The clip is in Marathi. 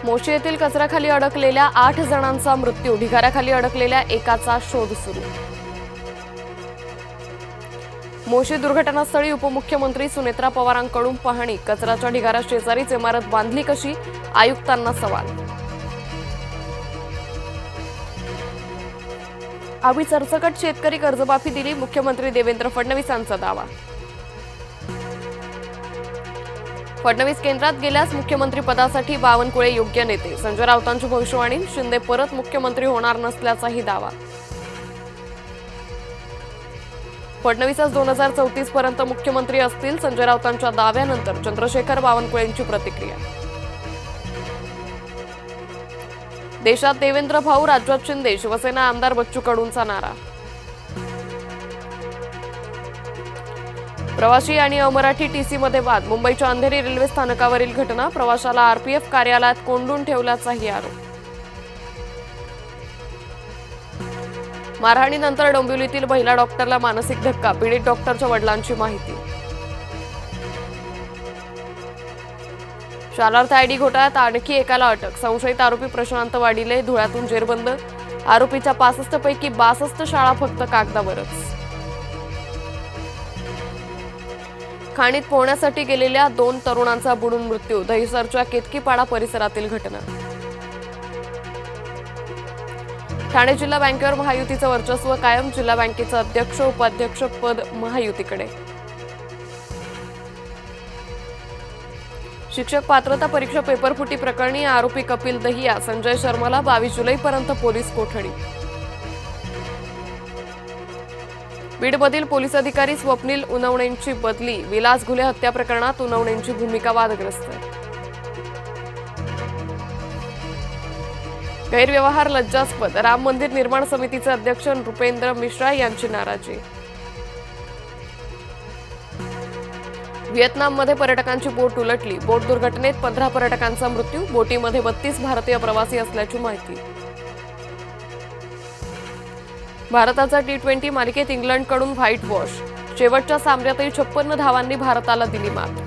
मोशी येथील कचऱ्याखाली अडकलेल्या 8 जणांचा मृत्यू, ढिगाऱ्याखाली अडकलेल्या एकाचा शोध सुरू। मोशी दुर्घटनास्थळी उपमुख्यमंत्री सुनेत्रा पवारांकडून पाहणी, कचऱ्याच्या ढिगाऱ्या शेजारीच इमारत बांधली कशी, आयुक्तांना सवाल। आम्ही सरसकट शेतकरी कर्जमाफी दिली, मुख्यमंत्री देवेंद्र फडणवीसांचा दावा। फडणवीस केंद्रात गेल्यास मुख्यमंत्री पदासाठी बावनकुळे योग्य नेते, संजय राऊतांची भविष्यवाणी, शिंदे परत मुख्यमंत्री होणार नसल्याचाही दावा। फडणवीसच 2034 पर्यंत मुख्यमंत्री असतील, संजय राऊतांच्या दाव्यानंतर चंद्रशेखर बावनकुळेंची प्रतिक्रिया। देशात देवेंद्र भाऊ, राज्यात शिंदे, शिवसेना आमदार बच्चू कडूंचा नारा। प्रवासी आणि अमराठी टीसीमध्ये वाद, मुंबईच्या अंधेरी रेल्वे स्थानकावरील घटना, प्रवाशाला आरपीएफ कार्यालयात कोंडून ठेवल्याचाही आरोप। मारहाणीनंतर डोंबिवलीतील महिला डॉक्टरला मानसिक धक्का, पीडित डॉक्टरच्या वडिलांची माहिती। शालार्थ आयडी घोटाळ्यात आणखी एकाला अटक, संशयित आरोपी प्रशांत वाडिले धुळ्यातून जेरबंद, आरोपीच्या 65 पैकी 62 शाळा फक्त कागदावरच। खाणीत पोहण्यासाठी गेलेल्या 2 तरुणांचा बुडून मृत्यू, दहिसरच्या केतकीपाडा परिसरातील घटना। ठाणे जिल्हा बँकेवर महायुतीचं वर्चस्व कायम, जिल्हा बँकेचं अध्यक्ष उपाध्यक्ष पद महायुतीकडे। शिक्षक पात्रता परीक्षा पेपरफुटी प्रकरणी आरोपी कपिल दहिया, संजय शर्माला 22 जुलैपर्यंत पोलीस कोठडी। बीडमधील पोलीस अधिकारी स्वप्नील उनवणेंची बदली, विलास घुले हत्या प्रकरणात उनवणेंची भूमिका वादग्रस्त। गैरव्यवहार लज्जास्पद, राम मंदिर निर्माण समितीचे अध्यक्ष नृपेंद्र मिश्रा यांची नाराजी। व्हिएतनाममध्ये पर्यटकांची बोट उलटली, बोट दुर्घटनेत 15 पर्यटकांचा मृत्यू, बोटीमध्ये 32 भारतीय प्रवासी असल्याची माहिती। भारताचा T20 मालिकेत इंग्लंडकडून व्हाईट वॉश, शेवटच्या सामन्यातही 56 धावांनी भारताला दिली मात।